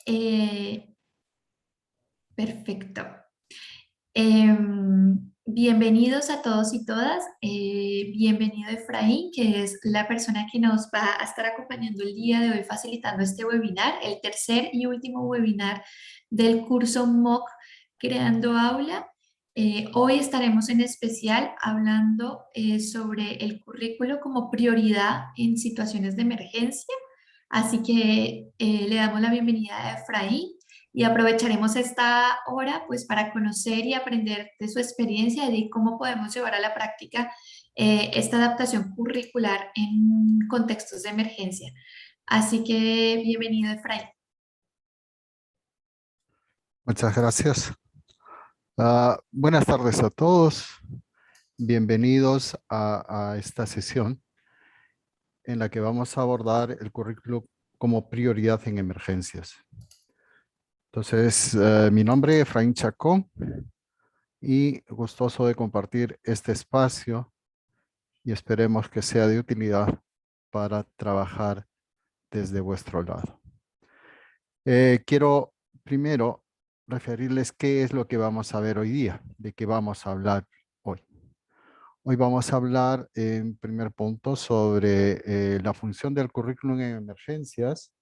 Eh, Perfecto. Bienvenidos a todos y todas. Bienvenido Efraín, que es la persona que nos va a estar acompañando el día de hoy facilitando este webinar, el tercer y último webinar del curso MOOC Creando Aula. Hoy estaremos en especial hablando sobre el currículo como prioridad en situaciones de emergencia. Así que le damos la bienvenida a Efraín y aprovecharemos esta hora pues para conocer y aprender de su experiencia y de cómo podemos llevar a la práctica esta adaptación curricular en contextos de emergencia. Así que bienvenido, Efraín. Muchas gracias. Buenas tardes a todos. Bienvenidos a esta sesión en la que vamos a abordar el currículo como prioridad en emergencias. Entonces, mi nombre es Efraín Chacón y gustoso de compartir este espacio y esperemos que sea de utilidad para trabajar desde vuestro lado. Quiero primero referirles qué es lo que vamos a ver hoy día, de qué vamos a hablar hoy. Hoy vamos a hablar en primer punto sobre la función del currículum en emergencias,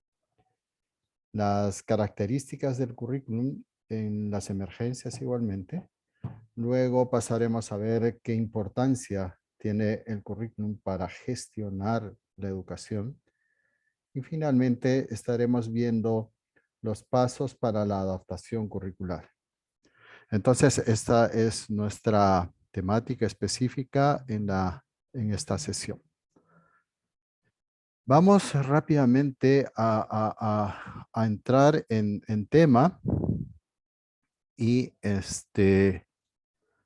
las características del currículum en las emergencias igualmente. Luego pasaremos a ver qué importancia tiene el currículum para gestionar la educación. Y finalmente estaremos viendo los pasos para la adaptación curricular. Entonces, esta es nuestra temática específica en esta sesión. Vamos rápidamente a entrar en tema y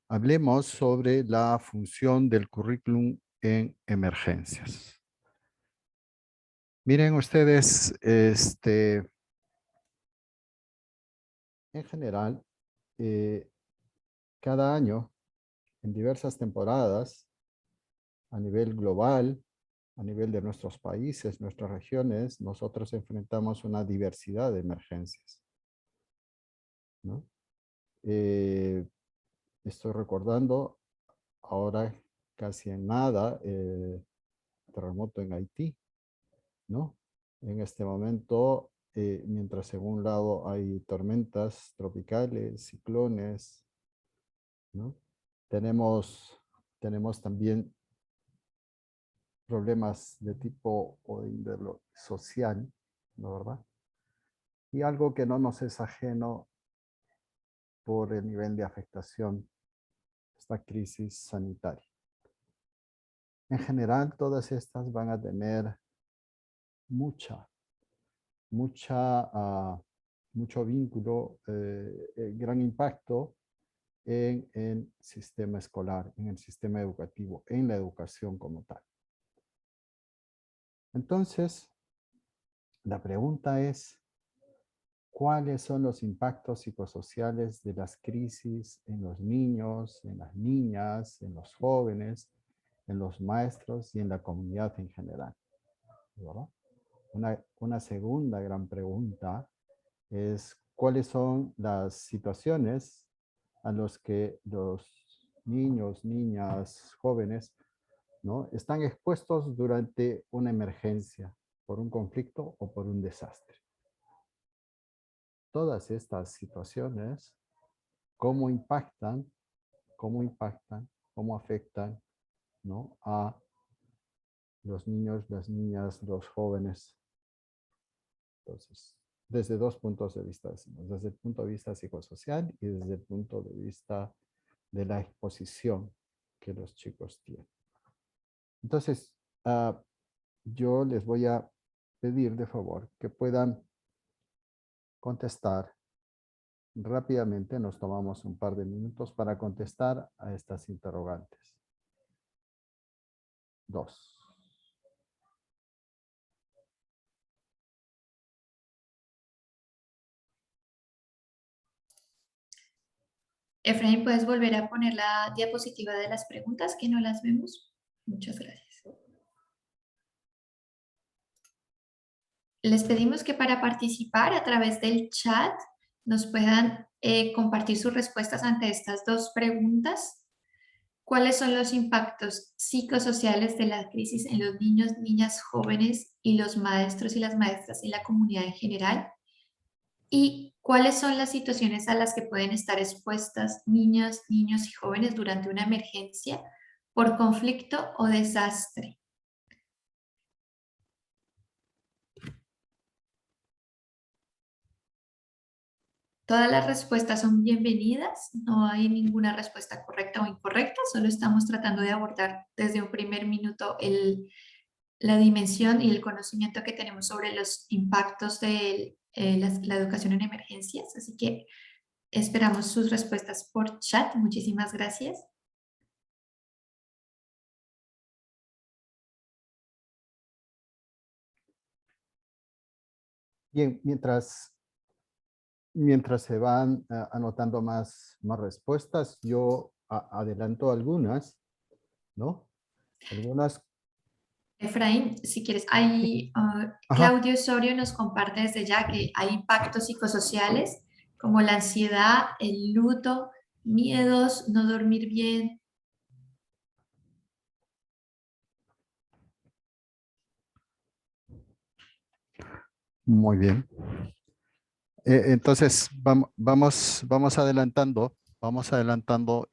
hablemos sobre la función del currículum en emergencias. Miren ustedes, en general, cada año, en diversas temporadas, a nivel global, a nivel de nuestros países, nuestras regiones, nosotros enfrentamos una diversidad de emergencias, ¿no? Estoy recordando ahora casi en nada terremoto en Haití, ¿no? En este momento, mientras en un lado hay tormentas tropicales, ciclones, ¿no? Tenemos también problemas de tipo o de índole social, ¿no verdad? Y algo que no nos es ajeno por el nivel de afectación, esta crisis sanitaria. En general, todas estas van a tener mucho vínculo, gran impacto en el sistema escolar, en el sistema educativo, en la educación como tal. Entonces, la pregunta es, ¿cuáles son los impactos psicosociales de las crisis en los niños, en las niñas, en los jóvenes, en los maestros y en la comunidad en general? ¿Verdad? Una segunda gran pregunta es, ¿cuáles son las situaciones a las que los niños, niñas, jóvenes, ¿no?, están expuestos durante una emergencia, por un conflicto o por un desastre? Todas estas situaciones, ¿cómo impactan, cómo afectan, ¿no?, a los niños, las niñas, los jóvenes? Entonces, desde dos puntos de vista, desde el punto de vista psicosocial y desde el punto de vista de la exposición que los chicos tienen. Entonces, yo les voy a pedir de favor que puedan contestar rápidamente. Nos tomamos un par de minutos para contestar a estas interrogantes. 2. Efraín, ¿puedes volver a poner la diapositiva de las preguntas que no las vemos? Muchas gracias. Les pedimos que para participar a través del chat nos puedan compartir sus respuestas ante estas dos preguntas. ¿Cuáles son los impactos psicosociales de la crisis en los niños, niñas, jóvenes y los maestros y las maestras y la comunidad en general? ¿Y cuáles son las situaciones a las que pueden estar expuestas niñas, niños y jóvenes durante una emergencia por conflicto o desastre? Todas las respuestas son bienvenidas, no hay ninguna respuesta correcta o incorrecta, solo estamos tratando de abordar desde un primer minuto la dimensión y el conocimiento que tenemos sobre los impactos de la educación en emergencias, así que esperamos sus respuestas por chat. Muchísimas gracias. Bien, mientras se van anotando más respuestas, yo adelanto algunas, ¿no? Algunas. Efraín, si quieres, Sí. Ajá. Claudio Osorio nos comparte desde ya que hay impactos psicosociales como la ansiedad, el luto, miedos, no dormir bien. Muy bien. Entonces, vamos adelantando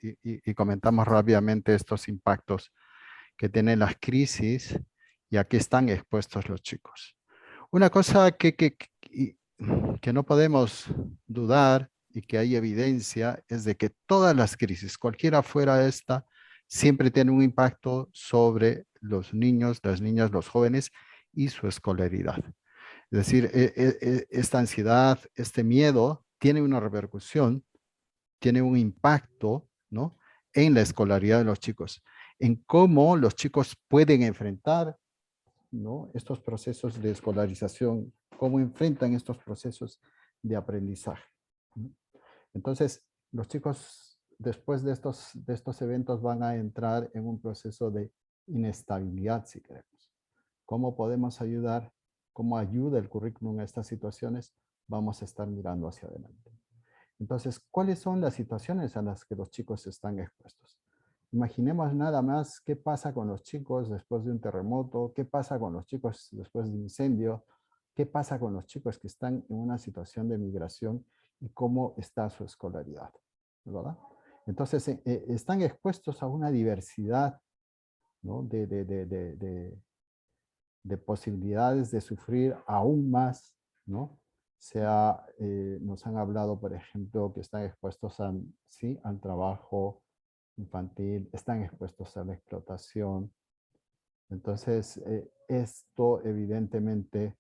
y comentamos rápidamente estos impactos que tienen las crisis y a qué están expuestos los chicos. Una cosa que no podemos dudar y que hay evidencia es de que todas las crisis, cualquiera fuera esta, siempre tienen un impacto sobre los niños, las niñas, los jóvenes y su escolaridad. Es decir, esta ansiedad, este miedo tiene una repercusión, tiene un impacto, ¿no? En la escolaridad de los chicos, en cómo los chicos pueden enfrentar, ¿no? Estos procesos de escolarización, cómo enfrentan estos procesos de aprendizaje. ¿No? Entonces, los chicos después de estos eventos van a entrar en un proceso de inestabilidad, si queremos. ¿Cómo podemos ayudar? ¿Cómo ayuda el currículum a estas situaciones? Vamos a estar mirando hacia adelante. Entonces, ¿cuáles son las situaciones a las que los chicos están expuestos? Imaginemos nada más qué pasa con los chicos después de un terremoto, qué pasa con los chicos después de un incendio, qué pasa con los chicos que están en una situación de migración y cómo está su escolaridad, ¿verdad? Entonces, están expuestos a una diversidad, ¿no? de posibilidades de sufrir aún más, ¿no? Nos han hablado, por ejemplo, que están expuestos ¿sí? al trabajo infantil, están expuestos a la explotación. Entonces, esto evidentemente,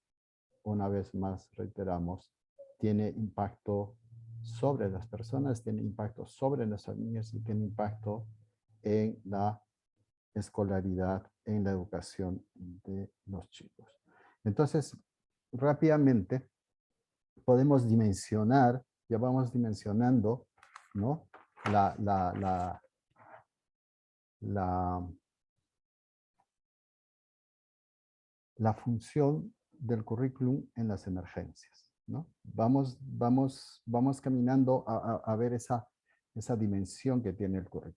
una vez más reiteramos, tiene impacto sobre las personas, tiene impacto sobre las familias y tiene impacto en la escolaridad, en la educación de los chicos. Entonces, rápidamente podemos dimensionar, ya vamos dimensionando, ¿no? La, la, la, la, la función del currículum en las emergencias, ¿no? Vamos caminando a ver esa dimensión que tiene el currículum.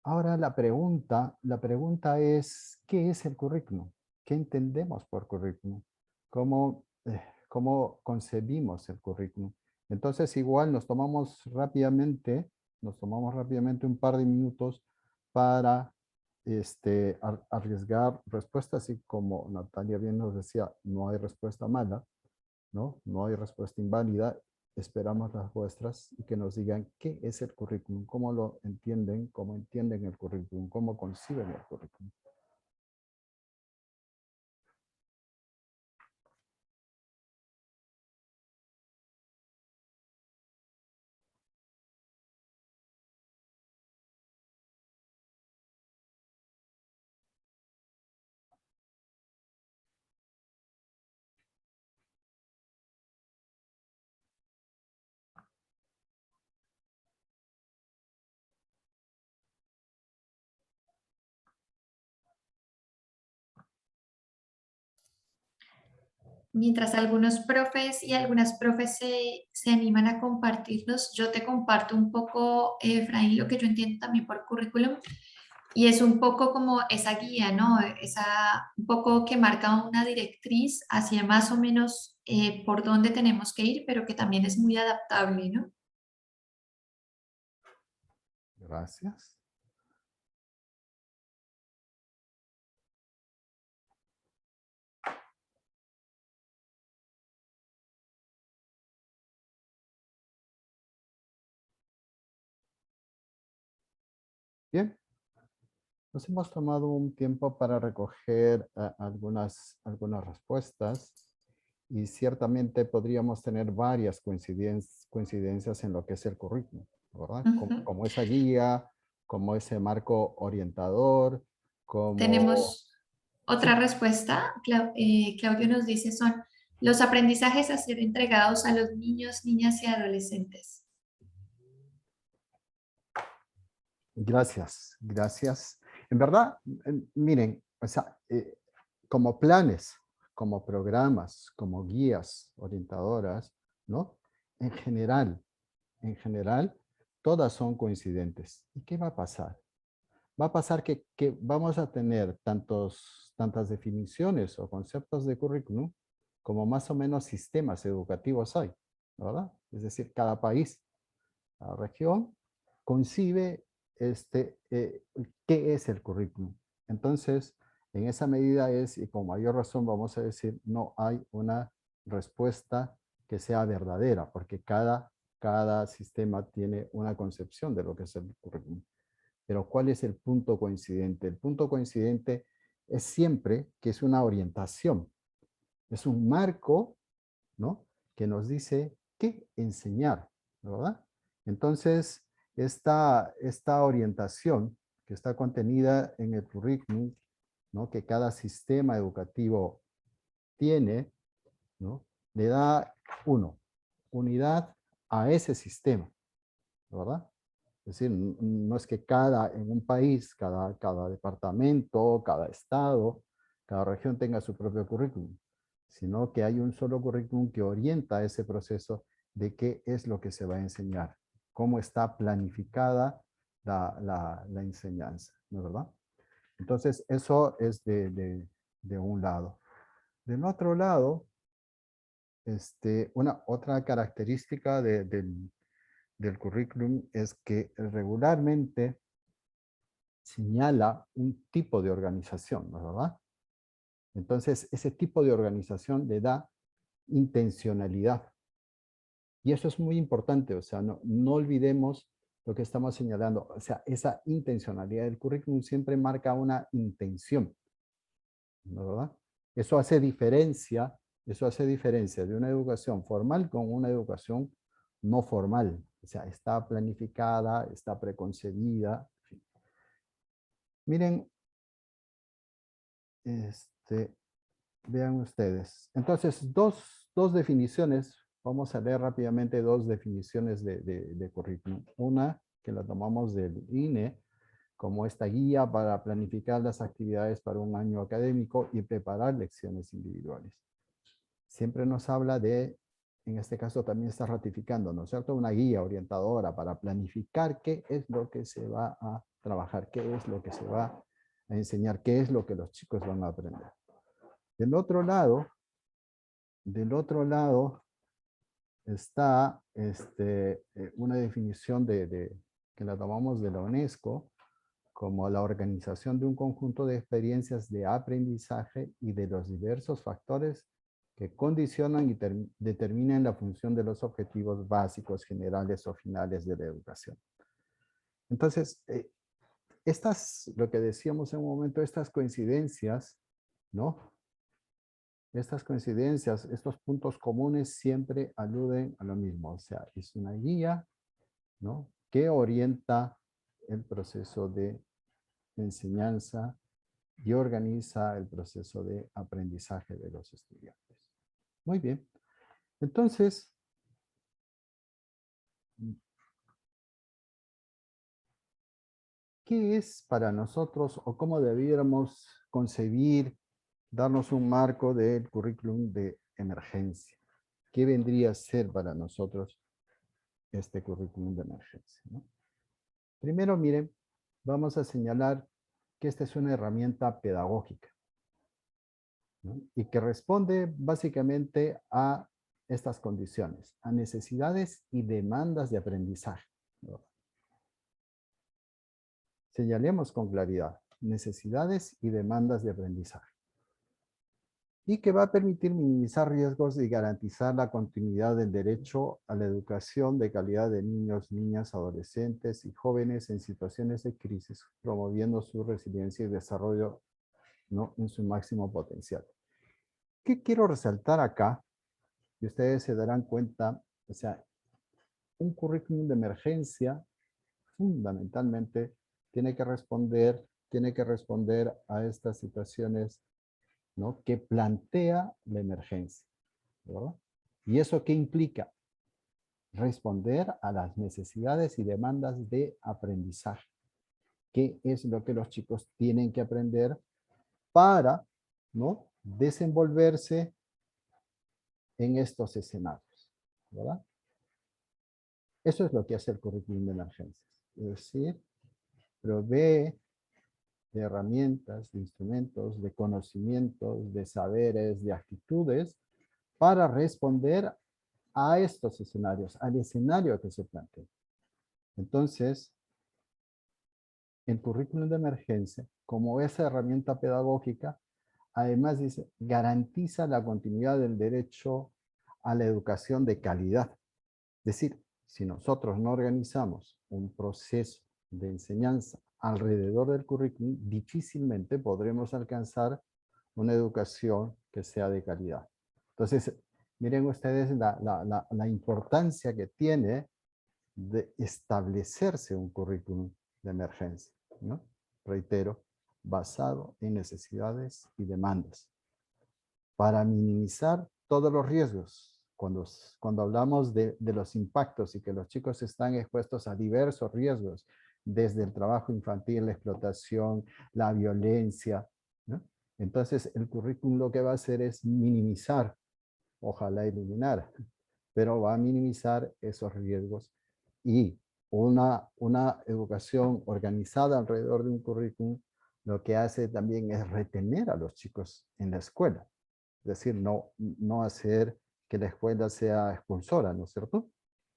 Ahora la pregunta es, ¿qué es el currículum? ¿Qué entendemos por currículum? ¿Cómo concebimos el currículum? Entonces igual nos tomamos rápidamente un par de minutos para arriesgar respuestas y como Natalia bien nos decía, no hay respuesta mala, ¿no? No hay respuesta inválida. Esperamos las vuestras y que nos digan qué es el currículum, cómo lo entienden, cómo entienden el currículum, cómo conciben el currículum. Mientras algunos profes y algunas profes se animan a compartirnos, yo te comparto un poco, Efraín, lo que yo entiendo también por currículum, y es un poco como esa guía, ¿no? Un poco que marca una directriz hacia más o menos por dónde tenemos que ir, pero que también es muy adaptable, ¿no? Gracias. Bien, nos hemos tomado un tiempo para recoger algunas respuestas y ciertamente podríamos tener varias coincidencias en lo que es el currículum, ¿verdad? Ujú. Como esa guía, como ese marco orientador, como... Tenemos otra Sí, respuesta. Claudio nos dice son los aprendizajes a ser entregados a los niños, niñas y adolescentes. gracias, gracias. En verdad, miren, o sea, como planes, como programas, como guías orientadoras, ¿no? En general, en general, todas son coincidentes. ¿Y qué va a pasar? Va a pasar que vamos a tener tantas definiciones o conceptos de currículum como más o menos sistemas educativos hay, ¿verdad? Es decir, cada país, cada región concibe qué es el currículum. Entonces, en esa medida es, y con mayor razón vamos a decir, no hay una respuesta que sea verdadera, porque cada sistema tiene una concepción de lo que es el currículum. Pero ¿cuál es el punto coincidente? El punto coincidente es siempre que es una orientación, es un marco, ¿no? Que nos dice qué enseñar, ¿verdad? Entonces, esta orientación que está contenida en el currículum, ¿no? Que cada sistema educativo tiene, ¿no? Le da unidad a ese sistema, ¿verdad? Es decir, no es que en un país, cada departamento, cada estado, cada región tenga su propio currículum, sino que hay un solo currículum que orienta ese proceso de qué es lo que se va a enseñar, cómo está planificada la enseñanza, ¿no es verdad? Entonces, eso es de un lado. Del otro lado, una otra característica del currículum es que regularmente señala un tipo de organización, ¿no es verdad? Entonces, ese tipo de organización le da intencionalidad. Y eso es muy importante, o sea, no olvidemos lo que estamos señalando. O sea, esa intencionalidad del currículum siempre marca una intención, ¿no es verdad? Eso hace diferencia de una educación formal con una educación no formal. O sea, está planificada, está preconcebida. Miren, este, vean ustedes. Entonces, dos definiciones. Vamos a leer rápidamente dos definiciones de currículum. Una que la tomamos del INE como esta guía para planificar las actividades para un año académico y preparar lecciones individuales. Siempre nos habla en este caso también está ratificando, ¿no es cierto? Una guía orientadora para planificar qué es lo que se va a trabajar, qué es lo que se va a enseñar, qué es lo que los chicos van a aprender. Del otro lado, del otro lado está una definición que la tomamos de la UNESCO como la organización de un conjunto de experiencias de aprendizaje y de los diversos factores que condicionan y determinan la función de los objetivos básicos, generales o finales de la educación. Entonces, lo que decíamos en un momento, estas coincidencias, ¿no? Estas coincidencias, estos puntos comunes siempre aluden a lo mismo, o sea, es una guía, ¿no? Que orienta el proceso de enseñanza y organiza el proceso de aprendizaje de los estudiantes. Muy bien. Entonces, ¿qué es para nosotros o cómo debiéramos concebir, darnos un marco del currículum de emergencia. ¿Qué vendría a ser para nosotros este currículum de emergencia, ¿no? Primero, miren, vamos a señalar que esta es una herramienta pedagógica, ¿no? Y que responde básicamente a estas condiciones, a necesidades y demandas de aprendizaje, ¿no? Señalemos con claridad, necesidades y demandas de aprendizaje. Y que va a permitir minimizar riesgos y garantizar la continuidad del derecho a la educación de calidad de niños, niñas, adolescentes y jóvenes en situaciones de crisis, promoviendo su resiliencia y desarrollo, ¿no?, en su máximo potencial. ¿Qué quiero resaltar acá? Y ustedes se darán cuenta, o sea, un currículum de emergencia fundamentalmente tiene que responder a estas situaciones, ¿no?, que plantea la emergencia, ¿verdad? ¿Y eso qué implica? Responder a las necesidades y demandas de aprendizaje. ¿Qué es lo que los chicos tienen que aprender para, ¿no?, desenvolverse en estos escenarios, ¿verdad? Eso es lo que hace el currículum de emergencias. Es decir, provee de herramientas, de instrumentos, de conocimientos, de saberes, de actitudes para responder a estos escenarios, al escenario que se plantea. Entonces, el currículum de emergencia, como esa herramienta pedagógica, además dice, garantiza la continuidad del derecho a la educación de calidad. Es decir, si nosotros no organizamos un proceso de enseñanza alrededor del currículum, difícilmente podremos alcanzar una educación que sea de calidad. Entonces, miren ustedes la importancia que tiene de establecerse un currículum de emergencia, ¿no? Reitero, basado en necesidades y demandas, para minimizar todos los riesgos. Cuando hablamos de los impactos y que los chicos están expuestos a diversos riesgos, desde el trabajo infantil, la explotación, la violencia, ¿no? Entonces el currículum lo que va a hacer es minimizar, ojalá eliminar, pero va a minimizar esos riesgos, y una educación organizada alrededor de un currículum lo que hace también es retener a los chicos en la escuela. Es decir, no hacer que la escuela sea expulsora, ¿no es cierto?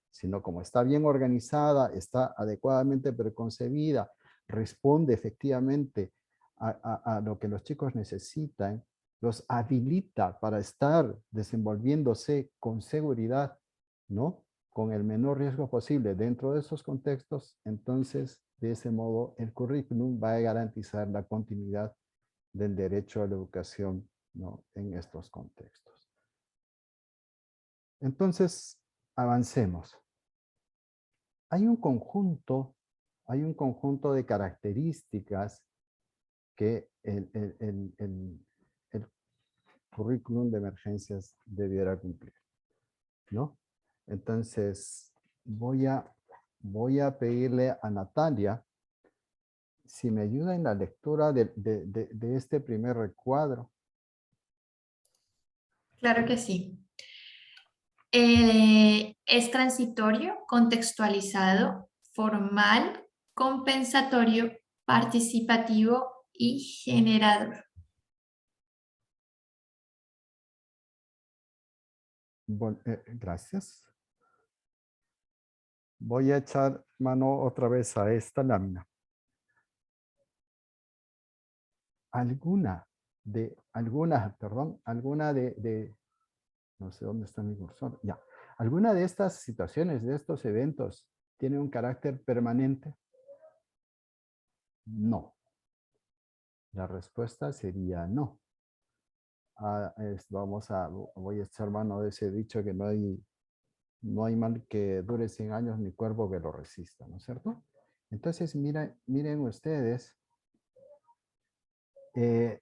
Sino como está bien organizada, está adecuadamente preconcebida, responde efectivamente a lo que los chicos necesitan, los habilita para estar desenvolviéndose con seguridad, ¿no?, con el menor riesgo posible dentro de esos contextos. Entonces, de ese modo, el currículum va a garantizar la continuidad del derecho a la educación, ¿no?, en estos contextos. Entonces, avancemos. Hay un conjunto de características que el currículum de emergencias debiera cumplir, ¿no? Entonces, voy a pedirle a Natalia si me ayuda en la lectura de este primer recuadro. Claro que sí. Es transitorio, contextualizado, formal, compensatorio, participativo y generador. Gracias. Voy a echar mano otra vez a esta lámina. Alguna no sé dónde está mi cursor, ya. ¿Alguna de estas situaciones, de estos eventos, tiene un carácter permanente? No. La respuesta sería no. Voy a echar mano de ese dicho que no hay mal que dure 100 años ni cuerpo que lo resista, ¿no es cierto? Entonces, miren ustedes,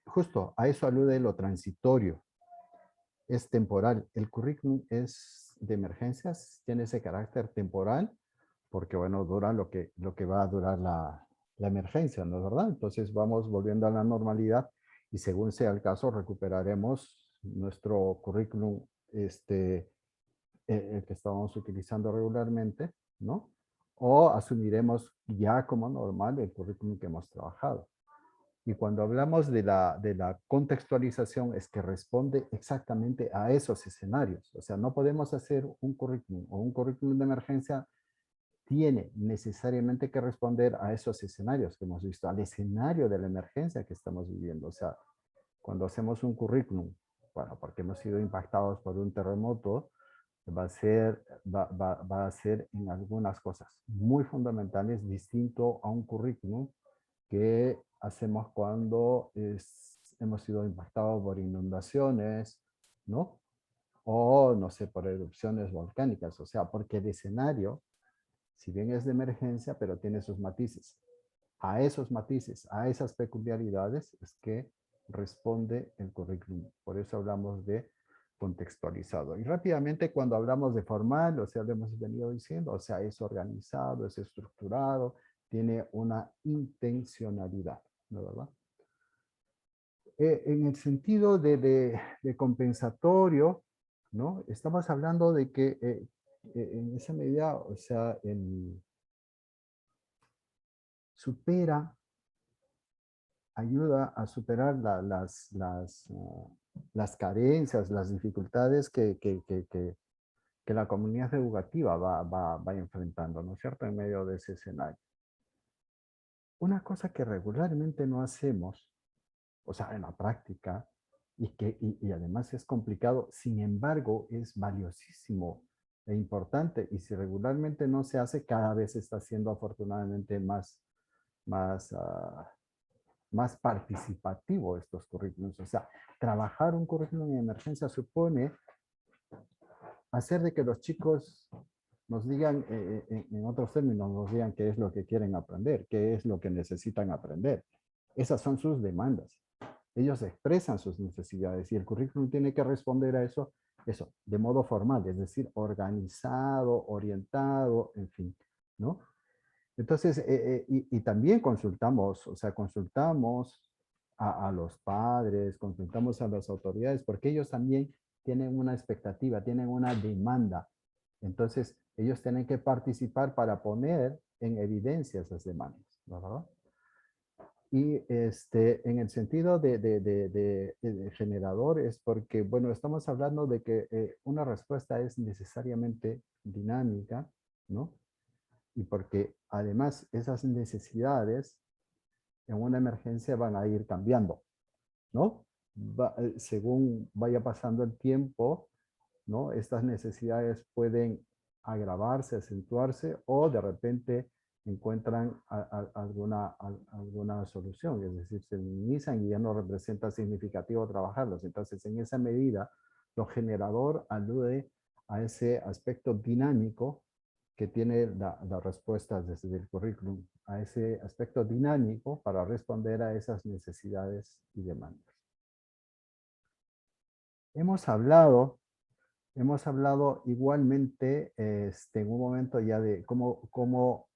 justo a eso alude lo transitorio. Es temporal. El currículum es de emergencias, tiene ese carácter temporal, porque bueno, dura lo que va a durar la emergencia, ¿no es verdad? Entonces vamos volviendo a la normalidad y según sea el caso recuperaremos nuestro currículum, el que estábamos utilizando regularmente, ¿no? O asumiremos ya como normal el currículum que hemos trabajado. Y cuando hablamos de la contextualización es que responde exactamente a esos escenarios. O sea, no podemos hacer un currículum o un currículum de emergencia tiene necesariamente que responder a esos escenarios que hemos visto, al escenario de la emergencia que estamos viviendo. O sea, cuando hacemos un currículum, bueno, porque hemos sido impactados por un terremoto, va a ser en algunas cosas muy fundamentales distinto a un currículum que hacemos cuando hemos sido impactados por inundaciones, ¿no? O, no sé, por erupciones volcánicas. O sea, porque el escenario, si bien es de emergencia, pero tiene sus matices. A esos matices, a esas peculiaridades es que responde el currículum. Por eso hablamos de contextualizado. Y rápidamente cuando hablamos de formal, o sea, lo hemos venido diciendo, o sea, es organizado, es estructurado, tiene una intencionalidad, ¿no, verdad? En el sentido de compensatorio, ¿no? Estamos hablando de que en esa medida, o sea, supera, ayuda a superar las carencias, las dificultades que la comunidad educativa va enfrentando, ¿no es cierto?, en medio de ese escenario. Una cosa que regularmente no hacemos, o sea, en la práctica, y además es complicado, sin embargo, es valiosísimo e importante, y si regularmente no se hace, cada vez está siendo afortunadamente más, más participativo estos currículums. O sea, trabajar un currículum en emergencia supone hacer de que los chicos nos digan, en otros términos, nos digan qué es lo que quieren aprender, qué es lo que necesitan aprender. Esas son sus demandas. Ellos expresan sus necesidades y el currículum tiene que responder a eso, de modo formal, es decir, organizado, orientado, en fin, ¿no? Entonces, y también consultamos, o sea, consultamos a los padres, consultamos a las autoridades, porque ellos también tienen una expectativa, tienen una demanda. Entonces, ellos tienen que participar para poner en evidencia esas demandas, ¿verdad? Y en el sentido de generador es porque, bueno, estamos hablando de que una respuesta es necesariamente dinámica, ¿no? Y porque además esas necesidades en una emergencia van a ir cambiando, ¿no? Según vaya pasando el tiempo, ¿no? Estas necesidades pueden agravarse, acentuarse o de repente encuentran alguna solución, es decir, se minimizan y ya no representa significativo trabajarlos. Entonces, en esa medida, lo generador alude a ese aspecto dinámico que tiene la respuesta desde el currículum, a ese aspecto dinámico para responder a esas necesidades y demandas. Hemos hablado igualmente en un momento ya de cómo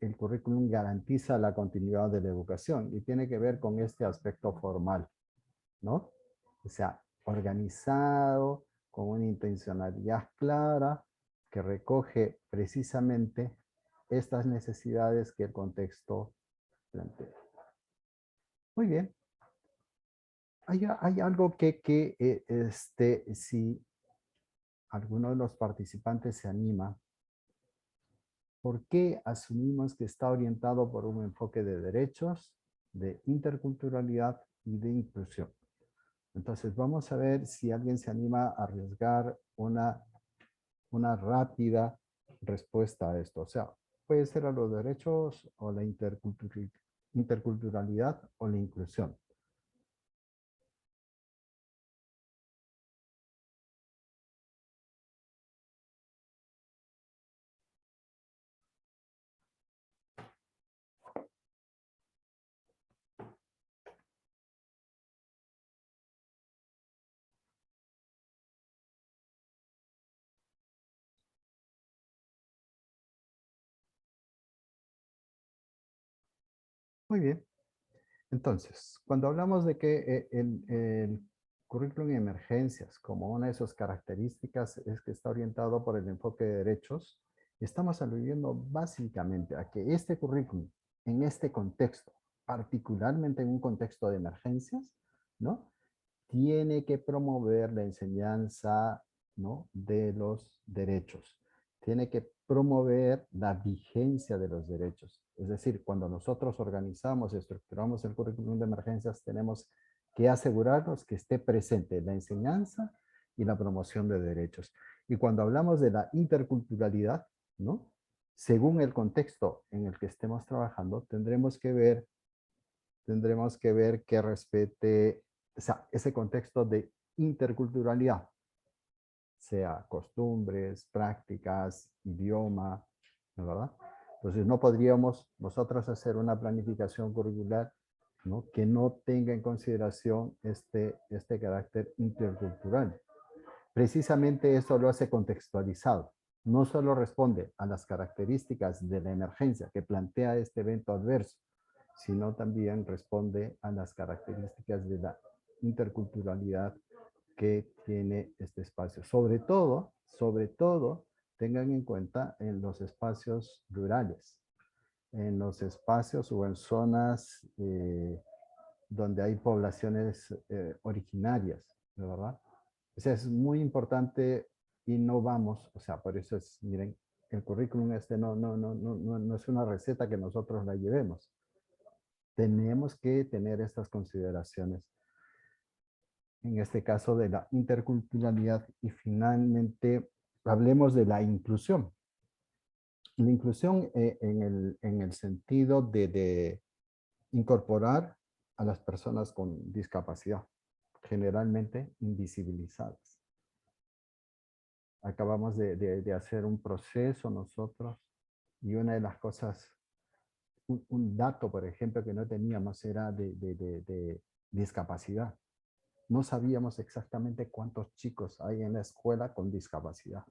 el currículum garantiza la continuidad de la educación y tiene que ver con este aspecto formal, ¿no? O sea, organizado, con una intencionalidad clara que recoge precisamente estas necesidades que el contexto plantea. Muy bien. Hay algo si alguno de los participantes se anima, ¿por qué asumimos que está orientado por un enfoque de derechos, de interculturalidad y de inclusión? Entonces vamos a ver si alguien se anima a arriesgar una rápida respuesta a esto. O sea, puede ser a los derechos o la interculturalidad o la inclusión. Muy bien. Entonces, cuando hablamos de que Currículum en emergencias, como una de sus características es que está orientado por el enfoque de derechos. Estamos aludiendo básicamente a que este currículum, en este contexto, particularmente en un contexto de emergencias, ¿no? Tiene que promover la enseñanza, ¿no?, de los derechos. Tiene que promover la vigencia de los derechos. Es decir, cuando nosotros organizamos y estructuramos el currículum de emergencias, tenemos que asegurarnos que esté presente la enseñanza y la promoción de derechos. Y cuando hablamos de la interculturalidad, ¿no?, según el contexto en el que estemos trabajando, tendremos que ver que respete, o sea, ese contexto de interculturalidad, sea costumbres, prácticas, idioma, ¿no, verdad? Entonces no podríamos nosotros hacer una planificación curricular, ¿no?, que no tenga en consideración este carácter intercultural. Precisamente eso lo hace contextualizado. No solo responde a las características de la emergencia que plantea este evento adverso, sino también responde a las características de la interculturalidad que tiene este espacio. Sobre todo, tengan en cuenta en los espacios rurales, en los espacios o en zonas donde hay poblaciones originarias, ¿de verdad? O sea, es muy importante y no vamos, o sea, por eso es, miren, el currículum este no es una receta que nosotros la llevemos. Tenemos que tener estas consideraciones, en este caso de la interculturalidad, y finalmente hablemos de la inclusión. La inclusión en el sentido de incorporar a las personas con discapacidad, generalmente invisibilizadas. Acabamos de hacer un proceso nosotros y una de las cosas, un dato, por ejemplo, que no teníamos era de discapacidad. No sabíamos exactamente cuántos chicos hay en la escuela con discapacidad.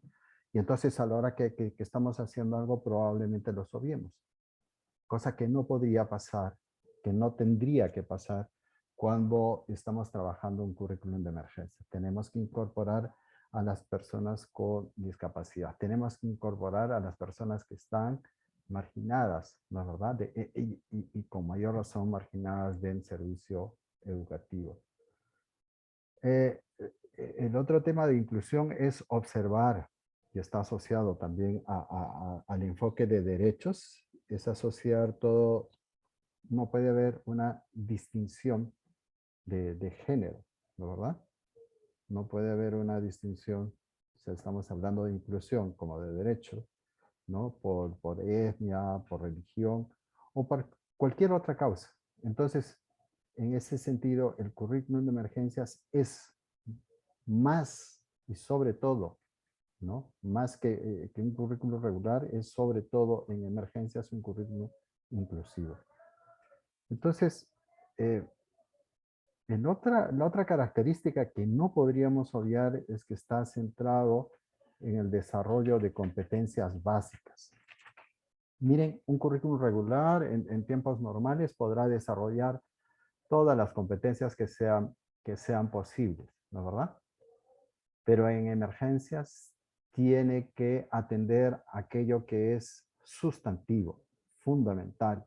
Y entonces a la hora que estamos haciendo algo probablemente lo obviemos. Cosa que no podría pasar, que no tendría que pasar cuando estamos trabajando un currículum de emergencia. Tenemos que incorporar a las personas con discapacidad. Tenemos que incorporar a las personas que están marginadas, ¿no es verdad? Y con mayor razón marginadas del servicio educativo. El otro tema de inclusión es observar, y está asociado también al enfoque de derechos, es asociar todo, no puede haber una distinción de género, ¿no, verdad? No puede haber una distinción, o sea, estamos hablando de inclusión como de derecho, ¿no? Por etnia, por religión o por cualquier otra causa. Entonces, en ese sentido, el currículum de emergencias es más y sobre todo, ¿no?, más que un currículum regular, es sobre todo en emergencias un currículum inclusivo. Entonces, eh, la otra característica que no podríamos obviar es que está centrado en el desarrollo de competencias básicas. Miren, un currículum regular en tiempos normales podrá desarrollar todas las competencias que sean posibles, ¿no es verdad? Pero en emergencias tiene que atender aquello que es sustantivo, fundamental,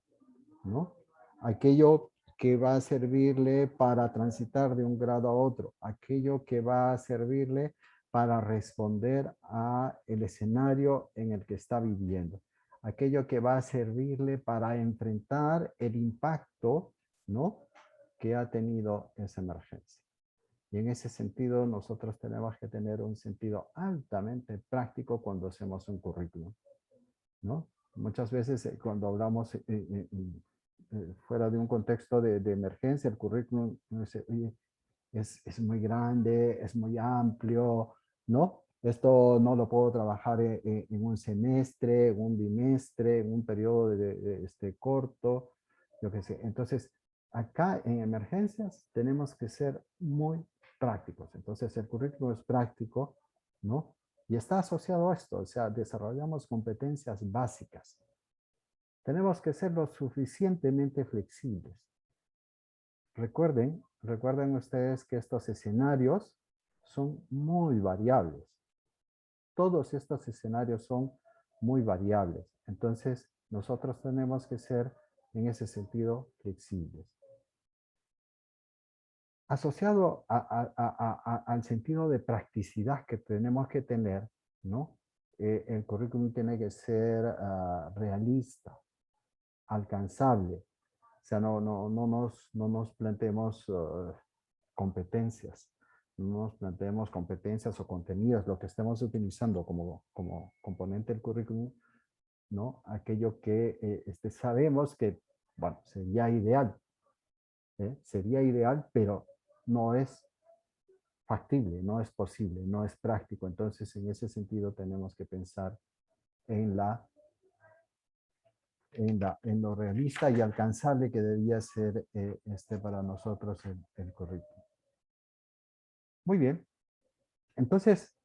¿no? Aquello que va a servirle para transitar de un grado a otro, aquello que va a servirle para responder a el escenario en el que está viviendo, aquello que va a servirle para enfrentar el impacto, ¿no?, que ha tenido esa emergencia. Y en ese sentido, nosotros tenemos que tener un sentido altamente práctico cuando hacemos un currículum, ¿no? Muchas veces cuando hablamos fuera de un contexto de emergencia, el currículum dice, oye, es muy grande, es muy amplio, ¿no? Esto no lo puedo trabajar en un semestre, en un bimestre, en un periodo corto, yo qué sé. Entonces, acá en emergencias tenemos que ser muy prácticos. Entonces, el currículum es práctico, ¿no? Y está asociado a esto, o sea, desarrollamos competencias básicas. Tenemos que ser lo suficientemente flexibles. recuerden ustedes que estos escenarios son muy variables. Todos estos escenarios son muy variables. Entonces, nosotros tenemos que ser, en ese sentido, flexibles. Asociado al sentido de practicidad que tenemos que tener, ¿no? El currículum tiene que ser realista, alcanzable. O sea, no nos planteemos competencias. No nos planteemos competencias o contenidos, lo que estemos utilizando como componente del currículum, ¿no? Aquello que sabemos que, bueno, sería ideal. Sería ideal, pero no es factible, no es posible, no es práctico. Entonces, en ese sentido, tenemos que pensar en en lo realista y alcanzable que debía ser para nosotros el currículum. Muy bien. Entonces,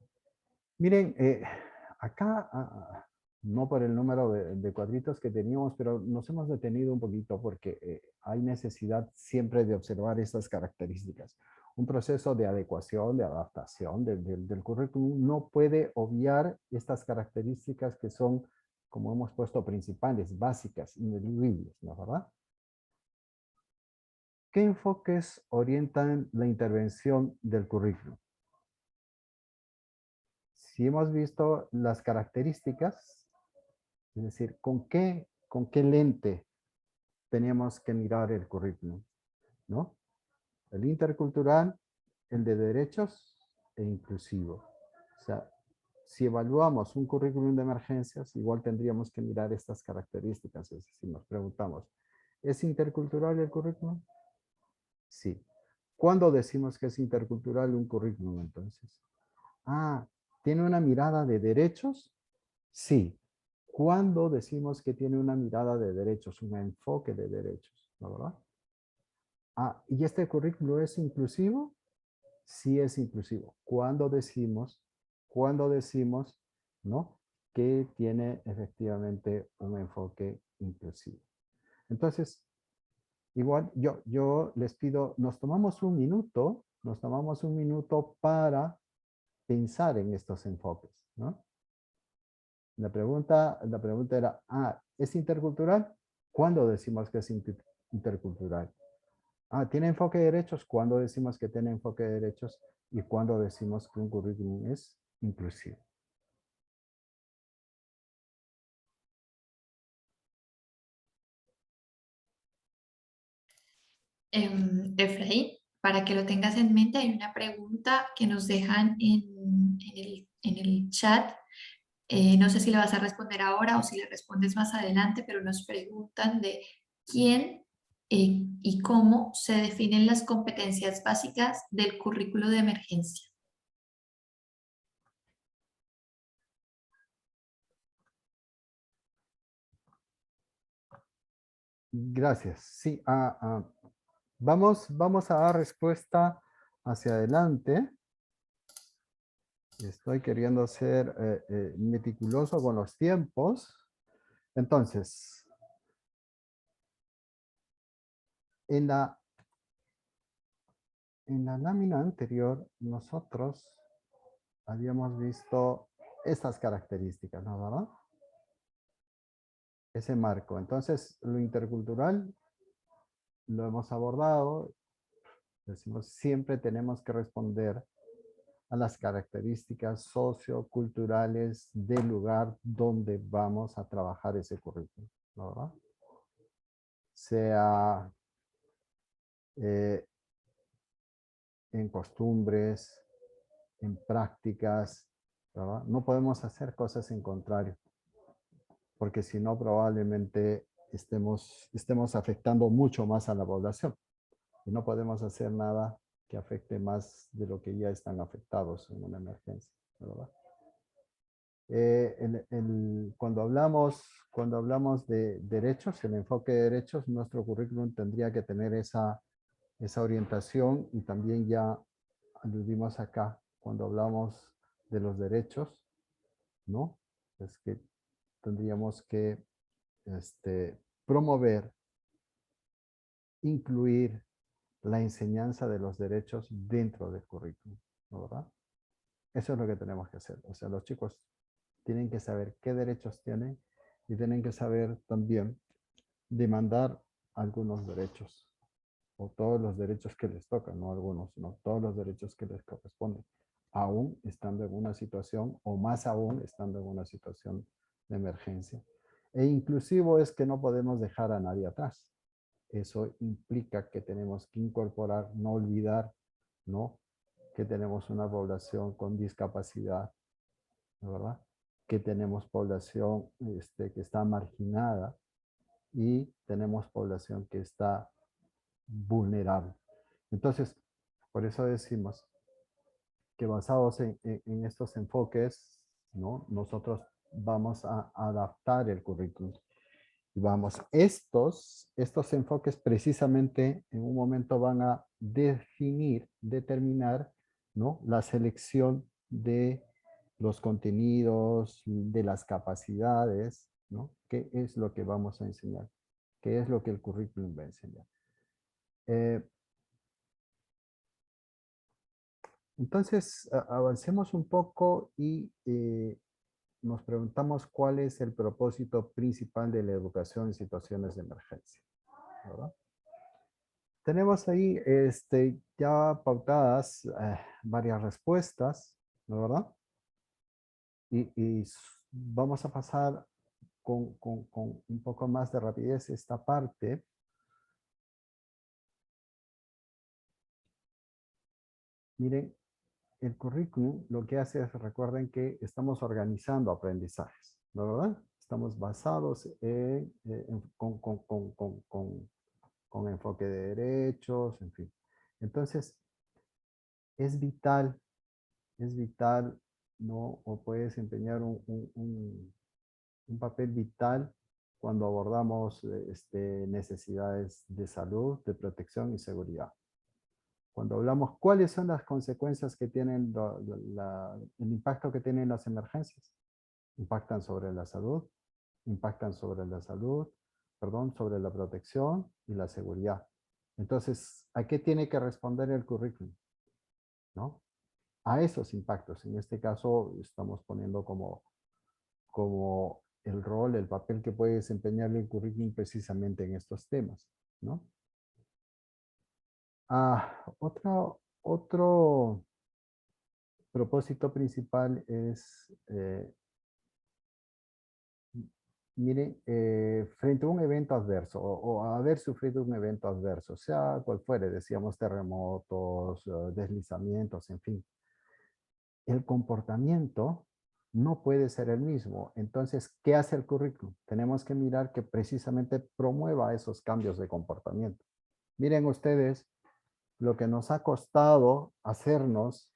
miren, acá, no por el número de cuadritos que teníamos, pero nos hemos detenido un poquito porque hay necesidad siempre de observar estas características. Un proceso de adecuación, de adaptación del currículum no puede obviar estas características que son, como hemos puesto, principales, básicas, ineludibles, ¿no es verdad? ¿Qué enfoques orientan la intervención del currículum? Si hemos visto las características, es decir, con qué lente tenemos que mirar el currículum, ¿no? El intercultural, el de derechos e inclusivo. O sea, si evaluamos un currículum de emergencias, igual tendríamos que mirar estas características. Es decir, nos preguntamos, ¿es intercultural el currículum? Sí. ¿Cuándo decimos que es intercultural un currículum entonces? Ah, ¿tiene una mirada de derechos? Sí. ¿Cuándo decimos que tiene una mirada de derechos, un enfoque de derechos? ¿No, verdad? Ah, ¿y este currículo es inclusivo? Sí es inclusivo. Cuando decimos, ¿no? Que tiene efectivamente un enfoque inclusivo. Entonces, igual yo les pido, nos tomamos un minuto para pensar en estos enfoques, ¿no? La pregunta era, ¿es intercultural? ¿Cuándo decimos que es intercultural? ¿Tiene enfoque de derechos? ¿Cuándo decimos que tiene enfoque de derechos? ¿Y cuándo decimos que un currículum es inclusivo? Efraín, para que lo tengas en mente, hay una pregunta que nos dejan en el chat. No sé si le vas a responder ahora o si le respondes más adelante, pero nos preguntan de quién y cómo se definen las competencias básicas del currículo de emergencia. Gracias. Sí, vamos a dar respuesta hacia adelante. Estoy queriendo ser meticuloso con los tiempos. Entonces, en la lámina anterior, nosotros habíamos visto estas características, ¿no, verdad? Ese marco. Entonces, lo intercultural lo hemos abordado. Decimos, siempre tenemos que responder a las características socioculturales del lugar donde vamos a trabajar ese currículum, ¿no, verdad? Sea eh, en costumbres, en prácticas, ¿verdad? No podemos hacer cosas en contrario, porque si no probablemente estemos afectando mucho más a la población y no podemos hacer nada que afecte más de lo que ya están afectados en una emergencia, ¿verdad? Cuando hablamos de derechos, el enfoque de derechos, nuestro currículum tendría que tener esa orientación y también ya aludimos acá cuando hablamos de los derechos, ¿no? Es que tendríamos que promover, incluir la enseñanza de los derechos dentro del currículum, ¿no, verdad? Eso es lo que tenemos que hacer. O sea, los chicos tienen que saber qué derechos tienen y tienen que saber también demandar algunos derechos o todos los derechos que les tocan, no algunos, sino todos los derechos que les corresponden, aún estando en una situación o más aún estando en una situación de emergencia. E inclusivo es que no podemos dejar a nadie atrás. Eso implica que tenemos que incorporar, no olvidar, ¿no? Que tenemos una población con discapacidad, ¿no? ¿Verdad? Que tenemos población que está marginada y tenemos población que está vulnerable. Entonces, por eso decimos que basados en estos enfoques, ¿no? Nosotros vamos a adaptar el currículum. Y vamos, estos enfoques precisamente en un momento van a determinar, ¿no? La selección de los contenidos, de las capacidades, ¿no? ¿Qué es lo que vamos a enseñar? ¿Qué es lo que el currículum va a enseñar? Eh, entonces, avancemos un poco y nos preguntamos cuál es el propósito principal de la educación en situaciones de emergencia, ¿verdad? Tenemos ahí ya pautadas varias respuestas, ¿no, verdad? Vamos a pasar con un poco más de rapidez esta parte. Miren, el currículum lo que hace es, recuerden que estamos organizando aprendizajes, ¿no, verdad? Estamos basados con enfoque de derechos, en fin. Entonces, es vital, es vital, ¿no? O puede desempeñar un papel vital cuando abordamos necesidades de salud, de protección y seguridad. Cuando hablamos cuáles son las consecuencias que tienen, el impacto que tienen las emergencias. Impactan sobre la salud, impactan sobre la salud, perdón, sobre la protección y la seguridad. Entonces, ¿a qué tiene que responder el currículum? ¿No? A esos impactos. En este caso, estamos poniendo como el rol, el papel que puede desempeñar el currículum precisamente en estos temas, ¿no? Otro propósito principal es, mire, frente a un evento adverso o haber sufrido un evento adverso, sea cual fuere, decíamos terremotos, deslizamientos, en fin, el comportamiento no puede ser el mismo. Entonces, ¿qué hace el currículum? Tenemos que mirar que precisamente promueva esos cambios de comportamiento. Miren ustedes lo que nos ha costado hacernos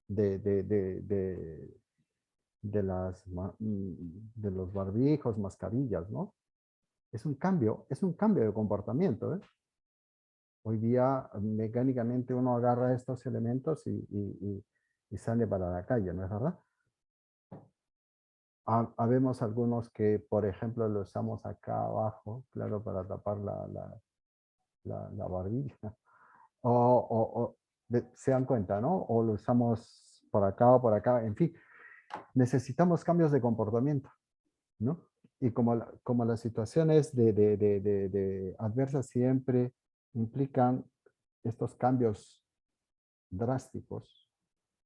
de, de, de, de, de los barbijos, mascarillas, ¿no? Es un cambio de comportamiento, ¿eh? Hoy día mecánicamente uno agarra estos elementos y sale para la calle, ¿no es verdad? Habemos algunos que, por ejemplo, lo usamos acá abajo, claro, para tapar la barbilla. Se dan cuenta, ¿no? O lo usamos por acá o por acá, en fin. Necesitamos cambios de comportamiento, ¿no? Y como las situaciones de adversas siempre implican estos cambios drásticos,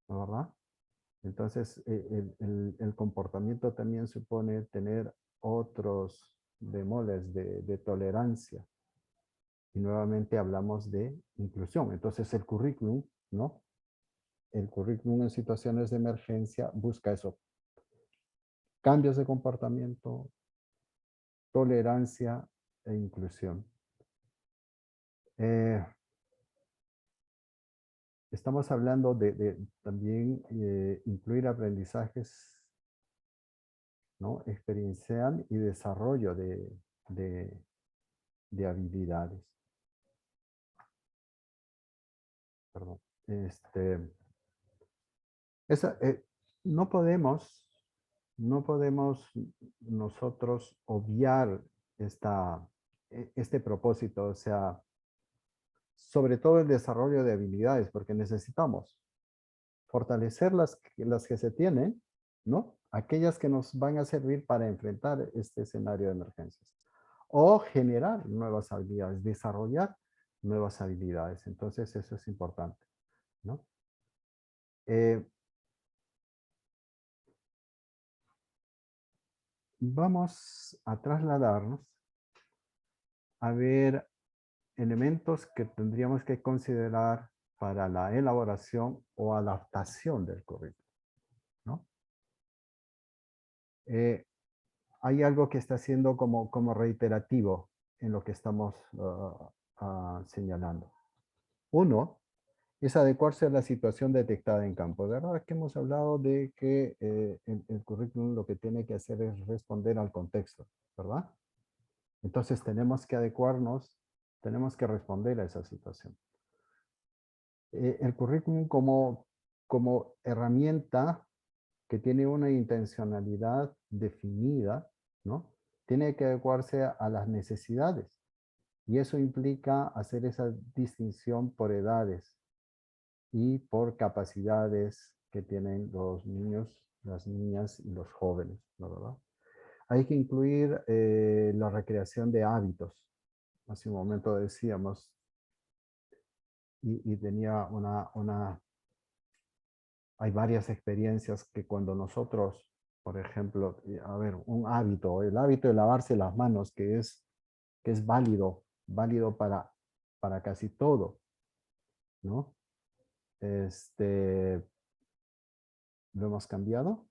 ¿no, verdad? Entonces, el comportamiento también supone tener otros bemoles de tolerancia. Y nuevamente hablamos de inclusión. Entonces, el currículum, ¿no? El currículum en situaciones de emergencia busca eso. Cambios de comportamiento, tolerancia e inclusión. Eh, estamos hablando de también incluir aprendizajes, ¿no? Experiencial y desarrollo de habilidades. Perdón. Esa, no podemos nosotros obviar este propósito. O sea, sobre todo el desarrollo de habilidades, porque necesitamos fortalecer las que se tienen, ¿no? Aquellas que nos van a servir para enfrentar este escenario de emergencias. O generar nuevas habilidades, desarrollar nuevas habilidades. Entonces, eso es importante, ¿no? Eh, Vamos a trasladarnos a ver elementos que tendríamos que considerar para la elaboración o adaptación del currículum, ¿no? Eh, Hay algo que está siendo como reiterativo en lo que estamos señalando. Uno, es adecuarse a la situación detectada en campo. De verdad que hemos hablado de que el currículum lo que tiene que hacer es responder al contexto, ¿verdad? Entonces tenemos que adecuarnos, tenemos que responder a esa situación. El currículum como herramienta que tiene una intencionalidad definida, ¿no? Tiene que adecuarse a las necesidades. Y eso implica hacer esa distinción por edades y por capacidades que tienen los niños, las niñas y los jóvenes, ¿no, verdad? Hay que incluir la recreación de hábitos. Hace un momento decíamos, y tenía hay varias experiencias que cuando nosotros, por ejemplo, a ver, un hábito, el hábito de lavarse las manos, que es válido, válido para casi todo, ¿no? Este, ¿Lo hemos cambiado?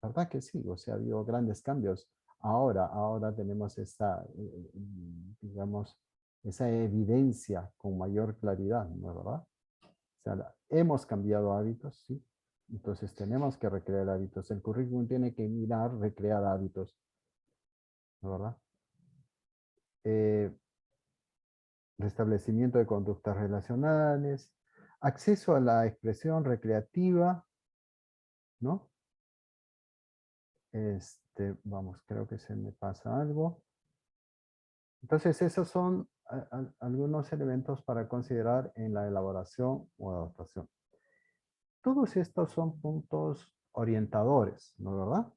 ¿Verdad que sí? O sea, ha habido grandes cambios. Ahora tenemos esta, digamos, esa evidencia con mayor claridad, ¿no es verdad? O sea, hemos cambiado hábitos, sí. Entonces tenemos que recrear hábitos. El currículum tiene que mirar, recrear hábitos, ¿no es verdad? Eh, Restablecimiento de conductas relacionales, acceso a la expresión recreativa, ¿no? Vamos, creo que se me pasa algo. Entonces, esos son algunos elementos para considerar en la elaboración o adaptación. Todos estos son puntos orientadores, ¿no es verdad?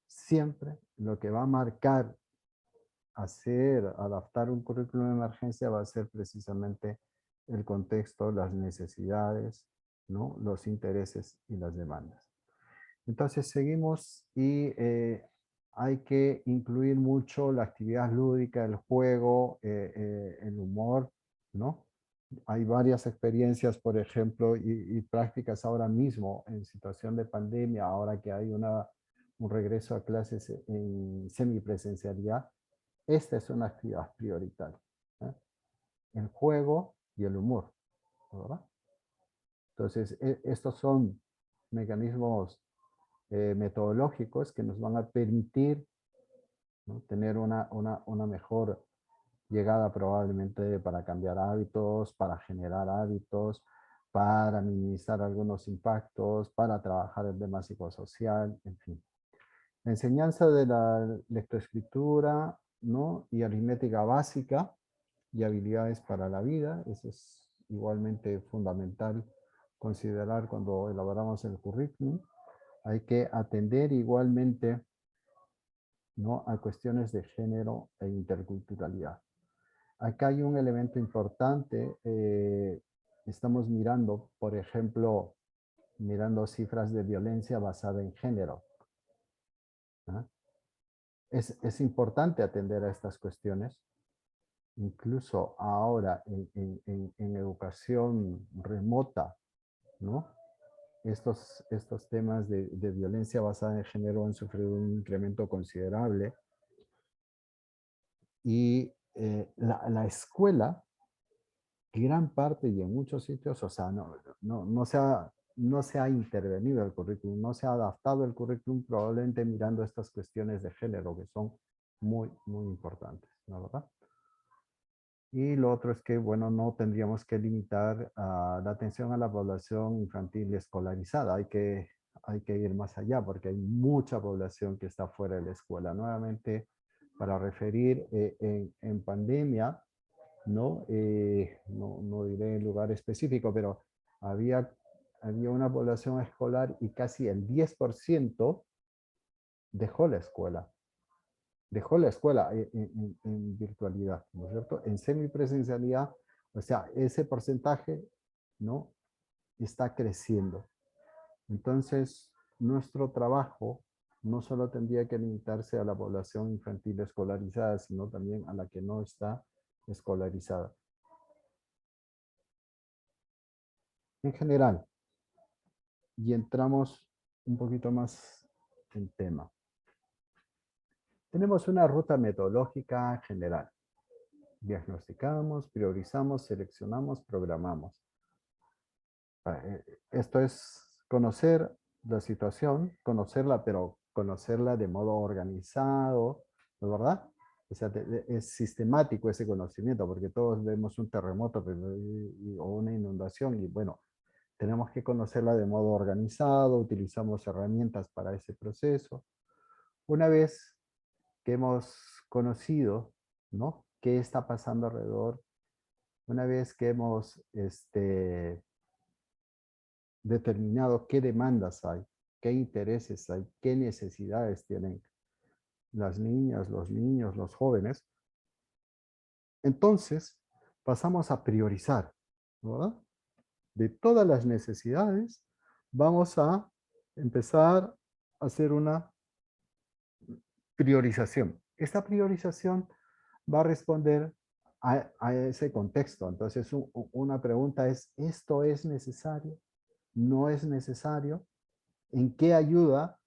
Siempre lo que va a marcar hacer, adaptar un currículum de emergencia va a ser precisamente el contexto, las necesidades, ¿no? Los intereses y las demandas. Entonces seguimos y hay que incluir mucho la actividad lúdica, el juego, el humor, ¿no? Hay varias experiencias, por ejemplo, y prácticas ahora mismo en situación de pandemia, ahora que hay un regreso a clases en semipresencialidad. Esta es una actividad prioritaria, ¿eh? El juego y el humor, ¿verdad? Entonces, estos son mecanismos metodológicos que nos van a permitir, ¿no? Tener una mejor llegada probablemente para cambiar hábitos, para generar hábitos, para minimizar algunos impactos, para trabajar el tema psicosocial, en fin. La enseñanza de la lectoescritura, ¿no? Y aritmética básica y habilidades para la vida, eso es igualmente fundamental considerar cuando elaboramos el currículum. Hay que atender igualmente, ¿no? A cuestiones de género e interculturalidad. Acá hay un elemento importante. Estamos mirando, por ejemplo, mirando cifras de violencia basada en género, ¿ah? Es importante atender a estas cuestiones. Incluso ahora en educación remota, ¿no? Estos temas de violencia basada en género han sufrido un incremento considerable y la escuela, gran parte y en muchos sitios, o sea, no se ha intervenido el currículum, no se ha adaptado el currículum probablemente mirando estas cuestiones de género que son muy, muy importantes, ¿no, verdad? Y lo otro es que, bueno, no tendríamos que limitar la atención a la población infantil escolarizada. Hay que ir más allá porque hay mucha población que está fuera de la escuela. Nuevamente, para referir, en pandemia ¿no? No diré el lugar específico, pero había una población escolar y casi el 10% dejó la escuela. Dejó la escuela en virtualidad, ¿no es cierto? En semipresencialidad, o sea, ese porcentaje, ¿no? Está creciendo. Entonces, nuestro trabajo no solo tendría que limitarse a la población infantil escolarizada, sino también a la que no está escolarizada. En general, y entramos un poquito más en tema. Tenemos una ruta metodológica general. Diagnosticamos, priorizamos, seleccionamos, programamos. Esto es conocer la situación, conocerla, pero conocerla de modo organizado, ¿no es verdad? O sea, es sistemático ese conocimiento, porque todos vemos un terremoto o una inundación y bueno, tenemos que conocerla de modo organizado, utilizamos herramientas para ese proceso. Una vez que hemos conocido, ¿no? ¿Qué está pasando alrededor? Una vez que hemos determinado qué demandas hay, qué intereses hay, qué necesidades tienen las niñas, los niños, los jóvenes, entonces pasamos a priorizar, ¿verdad? De todas las necesidades, vamos a empezar a hacer una priorización. Esta priorización va a responder a ese contexto. Entonces, una pregunta es, ¿esto es necesario? ¿No es necesario? ¿En qué ayuda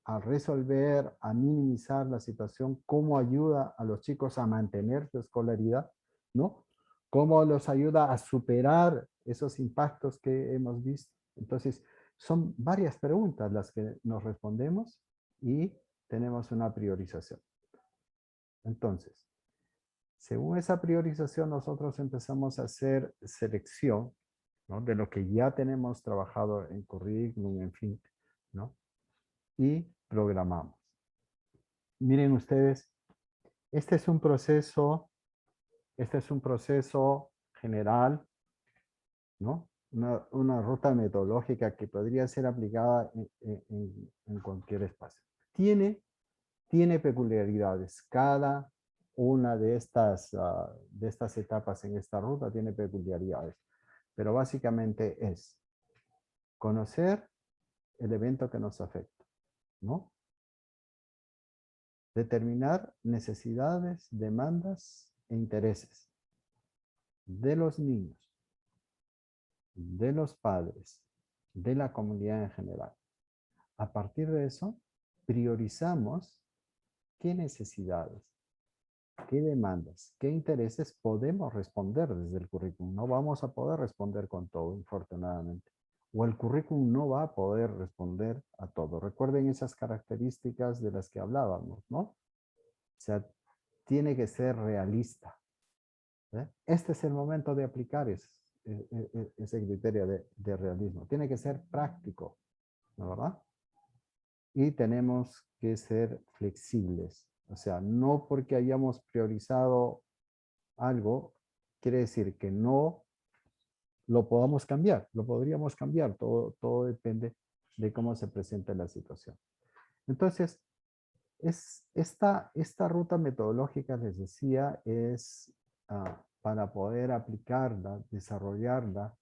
a resolver, a minimizar la situación? ¿Cómo ayuda a los chicos a mantener su escolaridad? ¿No? ¿Cómo los ayuda a superar esos impactos que hemos visto? Entonces, son varias preguntas las que nos respondemos y tenemos una priorización. Entonces, según esa priorización, nosotros empezamos a hacer selección, ¿no? De lo que ya tenemos trabajado en currículum, en fin, ¿no? Y programamos. Miren ustedes, este es un proceso, este es un proceso general, ¿no? Una ruta metodológica que podría ser aplicada en cualquier espacio. Tiene peculiaridades. Cada una de estas etapas en esta ruta tiene peculiaridades. Pero básicamente es conocer el evento que nos afecta, ¿no? Determinar necesidades, demandas e intereses de los niños, de los padres, de la comunidad en general. A partir de eso, priorizamos qué necesidades, qué demandas, qué intereses podemos responder desde el currículum. No vamos a poder responder con todo, infortunadamente. O el currículum no va a poder responder a todo. Recuerden esas características de las que hablábamos, ¿no? O sea, tiene que ser realista. Este es el momento de aplicar ese criterio de realismo. Tiene que ser práctico, ¿no, verdad? Y tenemos que ser flexibles. O sea, no porque hayamos priorizado algo, quiere decir que no lo podamos cambiar. Lo podríamos cambiar. Todo depende de cómo se presenta la situación. Entonces, esta ruta metodológica, les decía, es para poder aplicarla, desarrollarla,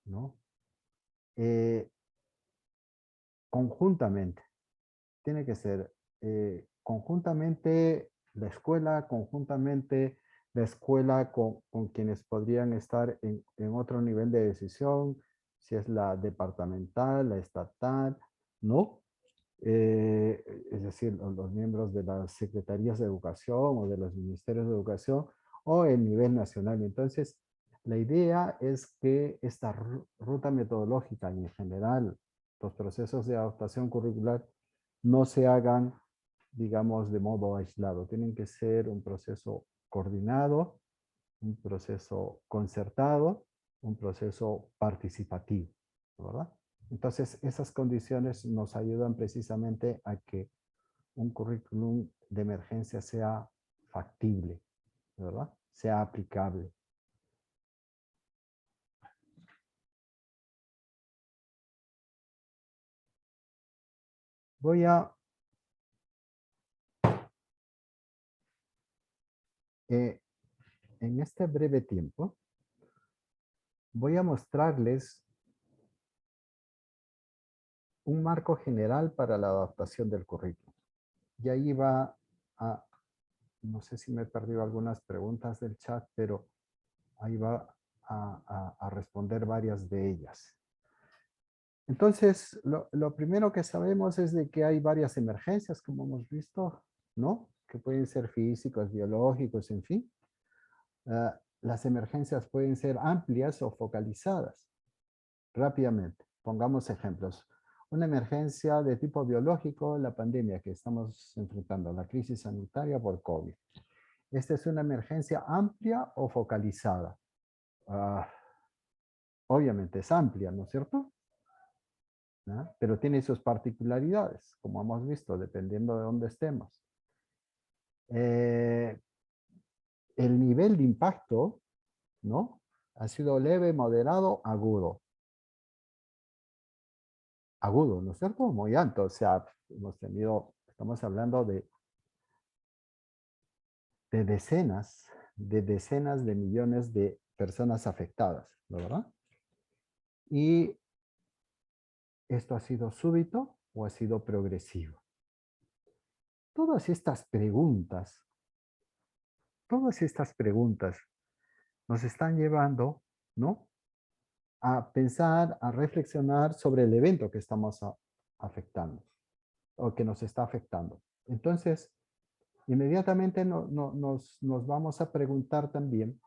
¿no? Eh, conjuntamente. Tiene que ser conjuntamente la escuela con quienes podrían estar en otro nivel de decisión, si es la departamental, la estatal, ¿no? Es decir, los miembros de las secretarías de educación o de los ministerios de educación o el nivel nacional. Entonces, la idea es que esta ruta metodológica y en general los procesos de adaptación curricular no se hagan, digamos, de modo aislado. Tienen que ser un proceso coordinado, un proceso concertado, un proceso participativo, ¿verdad? Entonces, esas condiciones nos ayudan precisamente a que un currículum de emergencia sea factible, ¿verdad? Sea aplicable. Voy a, en este breve tiempo, voy a mostrarles un marco general para la adaptación del currículum. Y ahí va a, no sé si me he perdido algunas preguntas del chat, pero ahí va a responder varias de ellas. Entonces, lo primero que sabemos es de que hay varias emergencias, como hemos visto, ¿no? Que pueden ser físicos, biológicos, en fin. Las emergencias pueden ser amplias o focalizadas. Rápidamente, pongamos ejemplos. Una emergencia de tipo biológico, la pandemia que estamos enfrentando, la crisis sanitaria por COVID. ¿Esta es una emergencia amplia o focalizada? Obviamente es amplia, ¿no es cierto? ¿No? Pero tiene sus particularidades, como hemos visto, dependiendo de dónde estemos. El nivel de impacto, ¿no? Ha sido leve, moderado, agudo. Agudo, ¿no es cierto? Muy alto, o sea, estamos hablando de decenas de millones de personas afectadas, ¿no, verdad? Y esto ha sido súbito o ha sido progresivo. Todas estas preguntas nos están llevando, ¿no? A pensar, a reflexionar sobre el evento que estamos afectando o que nos está afectando. Entonces, inmediatamente nos vamos a preguntar también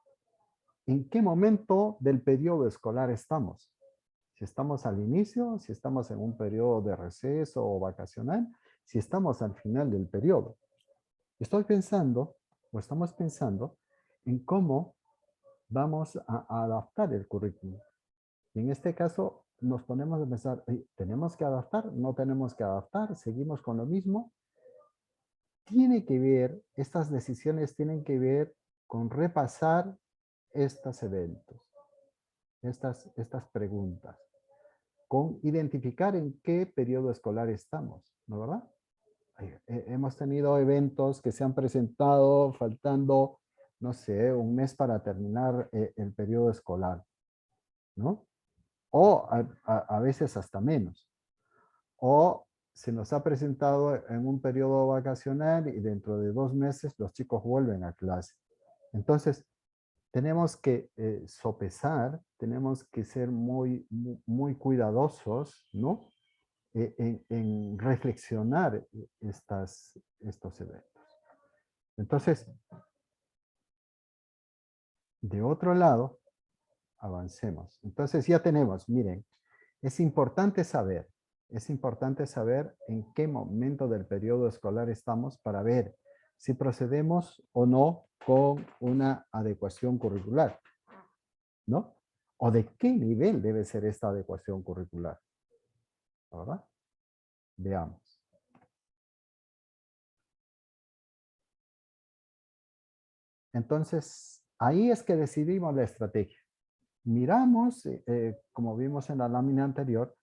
en qué momento del periodo escolar estamos. Si estamos al inicio, si estamos en un periodo de receso o vacacional, si estamos al final del periodo. Estoy pensando, o estamos pensando, en cómo vamos a adaptar el currículum. Y en este caso nos ponemos a pensar, ¿tenemos que adaptar? ¿No tenemos que adaptar? ¿Seguimos con lo mismo? Estas decisiones tienen que ver con repasar estos eventos, estas preguntas, con identificar en qué periodo escolar estamos, ¿no verdad? Hemos tenido eventos que se han presentado faltando, no sé, un mes para terminar el periodo escolar, ¿no? O a veces hasta menos. O se nos ha presentado en un periodo vacacional y dentro de 2 meses los chicos vuelven a clase. Entonces, tenemos que sopesar, tenemos que ser muy cuidadosos, ¿no? En reflexionar estos eventos. Entonces, de otro lado, avancemos. Entonces ya tenemos, miren, es importante saber en qué momento del periodo escolar estamos para ver si procedemos o no con una adecuación curricular, ¿no? O de qué nivel debe ser esta adecuación curricular, ¿verdad? Veamos. Entonces, ahí es que decidimos la estrategia. Miramos, como vimos en la lámina anterior,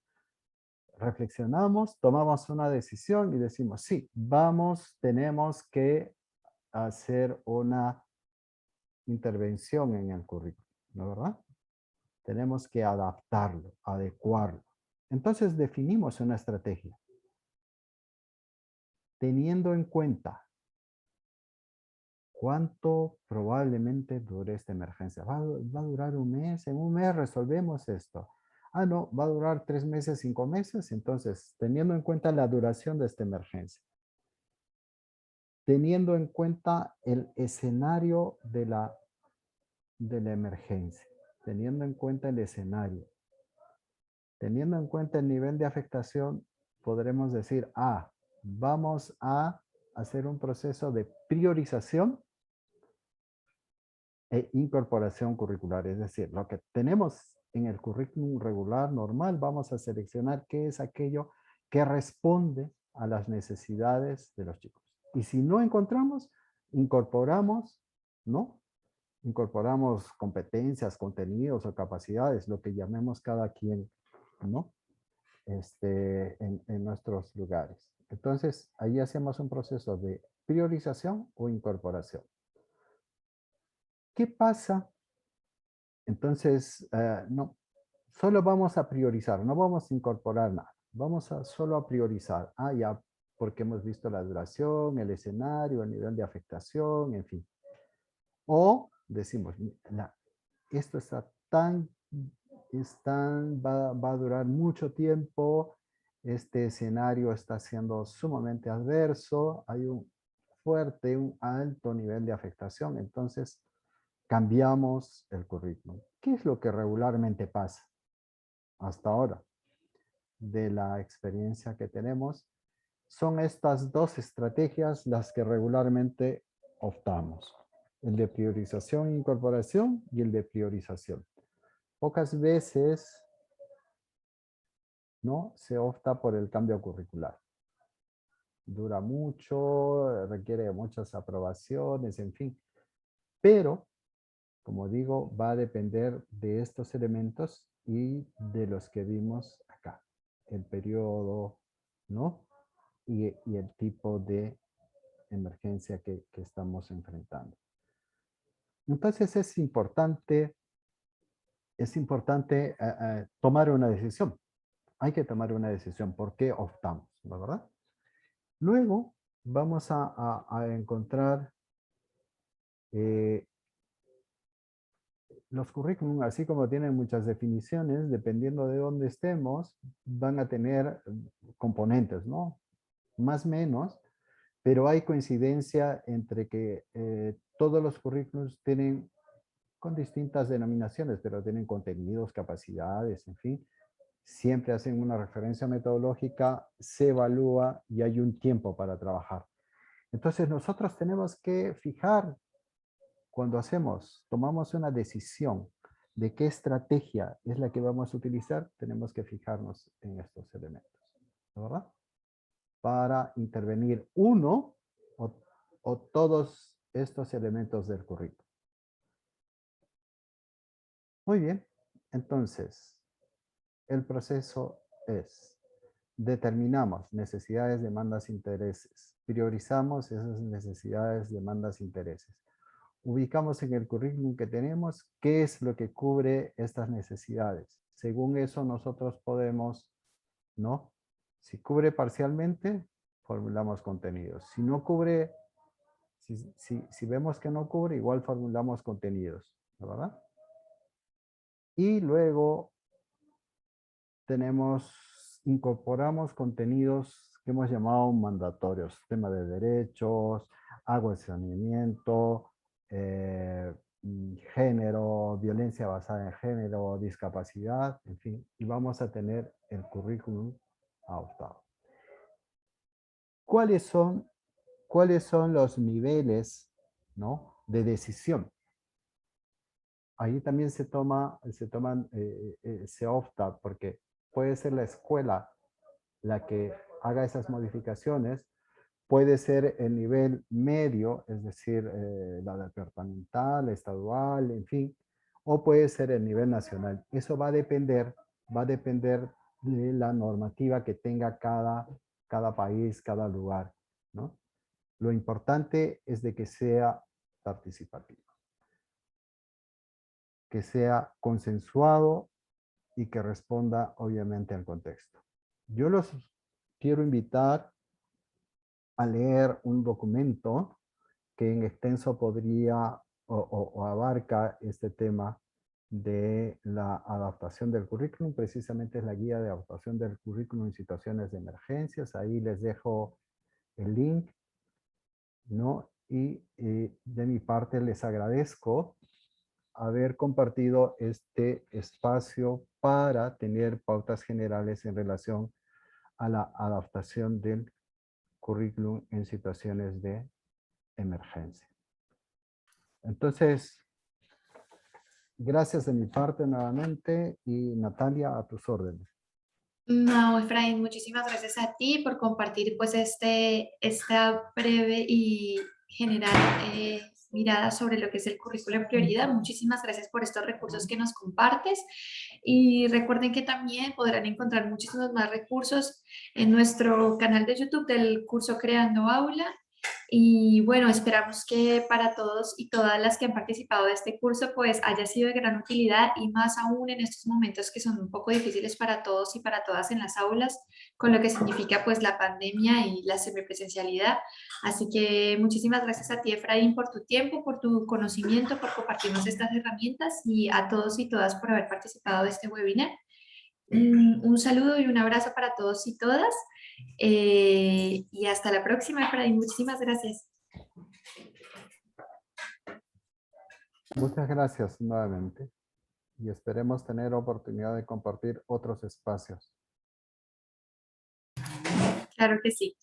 reflexionamos, tomamos una decisión y decimos, sí, tenemos que hacer una intervención en el currículum, ¿no verdad? Tenemos que adaptarlo, adecuarlo. Entonces definimos una estrategia, teniendo en cuenta cuánto probablemente dure esta emergencia. ¿Va a durar un mes? ¿En un mes resolvemos esto? Ah, no, va a durar 3 meses, 5 meses. Entonces, teniendo en cuenta la duración de esta emergencia, teniendo en cuenta el escenario de la emergencia, teniendo en cuenta el escenario, teniendo en cuenta el nivel de afectación, podremos decir, vamos a hacer un proceso de priorización e incorporación curricular. Es decir, lo que tenemos en el currículum regular normal, vamos a seleccionar qué es aquello que responde a las necesidades de los chicos. Y si no encontramos, incorporamos, ¿no? Incorporamos competencias, contenidos o capacidades, lo que llamemos cada quien, ¿no? en nuestros lugares. Entonces, ahí hacemos un proceso de priorización o incorporación. ¿Qué pasa? Entonces, no, solo vamos a priorizar, no vamos a incorporar nada. Vamos a solo a priorizar. Ah, ya, porque hemos visto la duración, el escenario, el nivel de afectación, en fin. O decimos, esto está va a durar mucho tiempo, este escenario está siendo sumamente adverso, hay un alto nivel de afectación, entonces cambiamos el currículum. ¿Qué es lo que regularmente pasa hasta ahora? De la experiencia que tenemos, son estas dos estrategias las que regularmente optamos. El de priorización e incorporación y el de priorización. Pocas veces, ¿no?, se opta por el cambio curricular. Dura mucho, requiere muchas aprobaciones, en fin. Pero, como digo, va a depender de estos elementos y de los que vimos acá. El periodo, ¿no? Y el tipo de emergencia que estamos enfrentando. Entonces es importante tomar una decisión. Hay que tomar una decisión. ¿Por qué optamos? ¿La verdad? Luego vamos a encontrar los currículum, así como tienen muchas definiciones, dependiendo de dónde estemos, van a tener componentes, ¿no? Más o menos, pero hay coincidencia entre que todos los currículums tienen con distintas denominaciones, pero tienen contenidos, capacidades, en fin. Siempre hacen una referencia metodológica, se evalúa y hay un tiempo para trabajar. Entonces nosotros tenemos que fijar, cuando tomamos una decisión de qué estrategia es la que vamos a utilizar, tenemos que fijarnos en estos elementos, ¿verdad? Para intervenir uno o todos estos elementos del currículo. Muy bien, entonces, el proceso es, determinamos necesidades, demandas, intereses. Priorizamos esas necesidades, demandas, intereses. Ubicamos en el currículum que tenemos qué es lo que cubre estas necesidades. Según eso nosotros podemos, ¿no? Si cubre parcialmente, formulamos contenidos. Si no cubre, si vemos que no cubre, igual formulamos contenidos, ¿verdad? Y luego incorporamos contenidos que hemos llamado mandatorios, tema de derechos, agua y saneamiento, género, violencia basada en género, discapacidad, en fin, y vamos a tener el currículum adoptado. ¿Cuáles son los niveles, ¿no?, de decisión? Ahí también se opta, porque puede ser la escuela la que haga esas modificaciones, puede ser el nivel medio, es decir, la departamental, estadual, en fin, o puede ser el nivel nacional. Eso va a depender de la normativa que tenga cada país, cada lugar, ¿no? Lo importante es de que sea participativo, que sea consensuado y que responda obviamente al contexto. Yo los quiero invitar a leer un documento que en extenso podría o abarca este tema de la adaptación del currículum. Precisamente es la guía de adaptación del currículum en situaciones de emergencias. Ahí les dejo el link, ¿no? Y de mi parte les agradezco haber compartido este espacio para tener pautas generales en relación a la adaptación del currículum en situaciones de emergencia. Entonces, gracias de mi parte nuevamente y Natalia, a tus órdenes. No, Efraín, muchísimas gracias a ti por compartir pues esta breve y general mirada sobre lo que es el currículo en prioridad. Muchísimas gracias por estos recursos que nos compartes y recuerden que también podrán encontrar muchísimos más recursos en nuestro canal de YouTube del curso Creando Aula. Y bueno, esperamos que para todos y todas las que han participado de este curso pues haya sido de gran utilidad y más aún en estos momentos que son un poco difíciles para todos y para todas en las aulas, con lo que significa pues la pandemia y la semipresencialidad. Así que muchísimas gracias a ti, Efraín, por tu tiempo, por tu conocimiento, por compartirnos estas herramientas y a todos y todas por haber participado de este webinar. Un saludo y un abrazo para todos y todas. Y hasta la próxima, Efraín. Muchísimas gracias. Muchas gracias nuevamente y esperemos tener oportunidad de compartir otros espacios. Claro que sí.